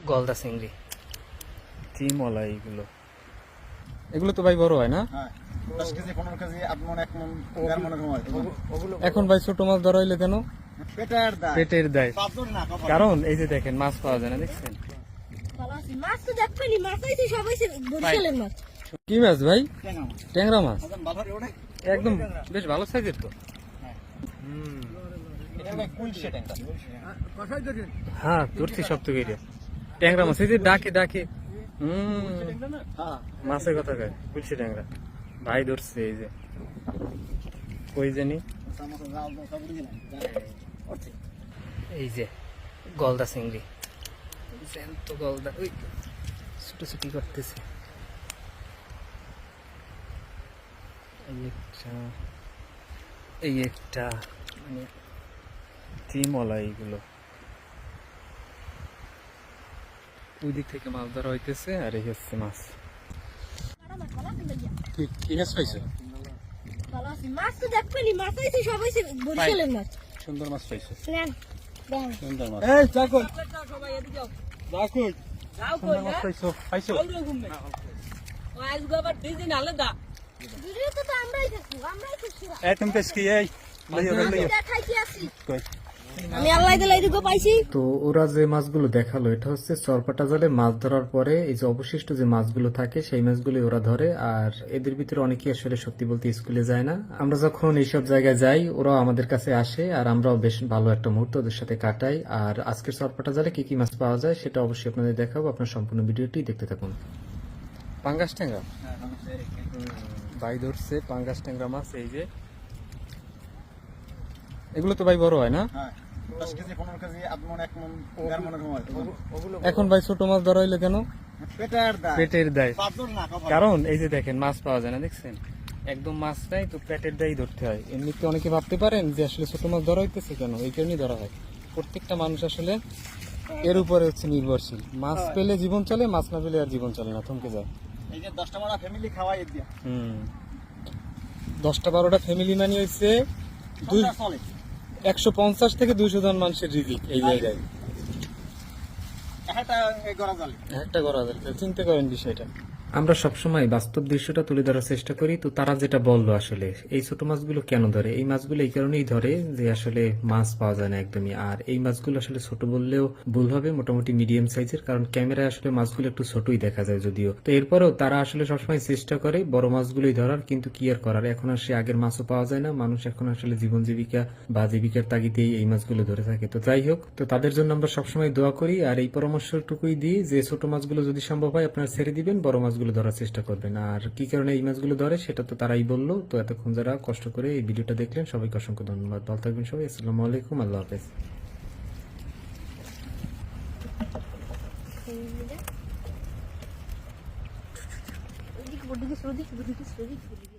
গলদা চিংড়ি কি মলা এইগুলো, এগুলো তো ভাই বড় হয় না? হ্যাঁ 10 কেজি 15 কেজি 8 মণ 1 মণ 1.5 মণের হয়। এখন ভাই ছোট মাছ ধরা হইলে কেন? পেটের দায়, পেটের দায়। পাবদর না কপাল। কারণ এই যে দেখেন মাছ পাওয়া যায় না, দেখছেন? মাছ তো দেখবেনি, মাছ আইছে সবাই বরিশালের মাছ। কি মাছ ভাই? কেন ট্যাংরা মাছ, একদম বাজারে ওঠে। একদম বেশ ভালো সাইজের তো। এটা ভাই কুলশে ট্যাংরা। হ্যাঁ ধরছি সব থেকে এটা ট্যাংরা মাছ, এই যে ডাকে ডাকে হ্যাঁ মাছের কথা কয় কুলসি ট্যাংরা ভাই ধরছে। এই যে কই জানি, সামনে জাল দাও সব দিলাম। ওঠে। এই যে গলদা চিংড়ি, জ্যান্ত গলদা, ওই ছোট ছুটি করতেছে। এই একটা মানে কি মলা এইগুলো, ওই দিক থেকে মাছ ধরা হইতেছে আর এই হচ্ছে মাছ। কি মাছ পাইছো? মাছ তো দেখবেনি, মাছ আইছে সবাই বরিশালের মাছ। সুন্দর মাছ পাইছো, নেন, দেন। সুন্দর মাছ। এই চা কই সবাই এদিকে যাও। যা কই সুন্দর মাছ পাইছো, পাইছো? ভিডিও তো আমরাই থাকবো। এই তুমি পেছ কি, এই লইও লইও দেখাইতে আসি। কই। আমি আল্লাহ দিলাই এদিকে পাইছি। তো ওরা যে মাছগুলো দেখালো এটা হচ্ছে চরপাটা জালে মাছ ধরার পরে এই যে অবশিষ্ট যে মাছগুলো থাকে সেই মাছগুলো ওরা ধরে। আর এদের ভিতরে অনেকেই আসলে সত্যি বলতে স্কুলে যায় না। আমরা যখন এইসব জায়গায় যাই ওরাও আমাদের কাছে আসে আর আমরাও বেশ ভালো একটা মুহূর্ত ওদের সাথে কাটাই। আর আজকের চরপাটা জালে কি কি মাছ পাওয়া যায় সেটা অবশ্যই আপনাদের দেখাবো, আপনার সম্পূর্ণ ভিডিওটি দেখতে থাকুন। পাঙ্গাস ট্যাংরা ভাই ধরছে, পাঙ্গাস ট্যাংরা মাছ। এই যে এগুলো তো ভাই বড় হয় না? হ্যাঁ 10 কেজি 15 কেজি 8 মণ 1 মণ 1.5 মণের হয়। এখন ভাই ছোট মাছ ধরা হইলে কেন? পেটের দায়, পেটের দায়। পাবদর না কপাল। কারণ এই যে দেখেন মাছ পাওয়া যায় না, দেখছেন? একদম মাছ নাই তো পেটের দায়ী ধরতে হয়। এমনিতে অনেকে ভাবতে পারেন যে আসলে ছোট মাছ ধরা হইতেছে কেন, এই কারণেই ধরা হয়। প্রত্যেকটা মানুষ আসলে এর উপরে হচ্ছে নির্ভরশীল। মাছ পেলে জীবন চলে, মাছ না পেলে আর জীবন চলে না, থমকে যায়। এই যে 10টা মারা ফ্যামিলি খাওয়াই দিয়া 10-12টা ফ্যামিলি মানে হচ্ছে চলে 150 থেকে 200 জন মানুষের রিজিক এই জায়গায়। একটা গড়া জালে একটা করা দরকার, চিন্তা করেন বিষয়টা। আমরা সবসময় বাস্তব দৃশ্যটা তুলে ধরার চেষ্টা করি। তো তারা যেটা বললো আসলে এই ছোট মাছগুলো কেন ধরে, এই মাছগুলো এই কারণেই ধরে যে আসলে মাছ পাওয়া যায় না একদমই। আর এই মাছগুলো আসলে ছোট বললেও ভুল হবে, মোটামুটি মিডিয়াম সাইজের, কারণ ক্যামেরায় আসলে মাছগুলো একটু ছোটই দেখা যায় যদিও। তো এরপরেও তারা আসলে সবসময় চেষ্টা করে বড় মাছগুলোই ধরার, কিন্তু কি আর করার, এখন আর সে আগের মাছও পাওয়া যায় না। মানুষ এখন আসলে জীবন জীবিকা বা জীবিকার তাগিদেই এই মাছগুলো ধরে থাকে। তো যাই হোক, তো তাদের জন্য আমরা সবসময় দোয়া করি আর এই পরামর্শটুকুই দিই যে ছোট মাছগুলো যদি সম্ভব হয় আপনারা ছেড়ে দিবেন, বড় মাছগুলো ধরার চেষ্টা করবেন। আর কি কারণে এই মাছগুলো ধরে সেটা তো তারাই বললো। তো এতক্ষণ যারা কষ্ট করে এই ভিডিওটা দেখলেন সবাইকে অসংখ্য ধন্যবাদ। ভালো থাকবেন সবাই, আসসালামু আলাইকুম, আল্লাহ হাফেজ। ওদিকে ওদিকে ওদিকে ওদিকে ওদিকে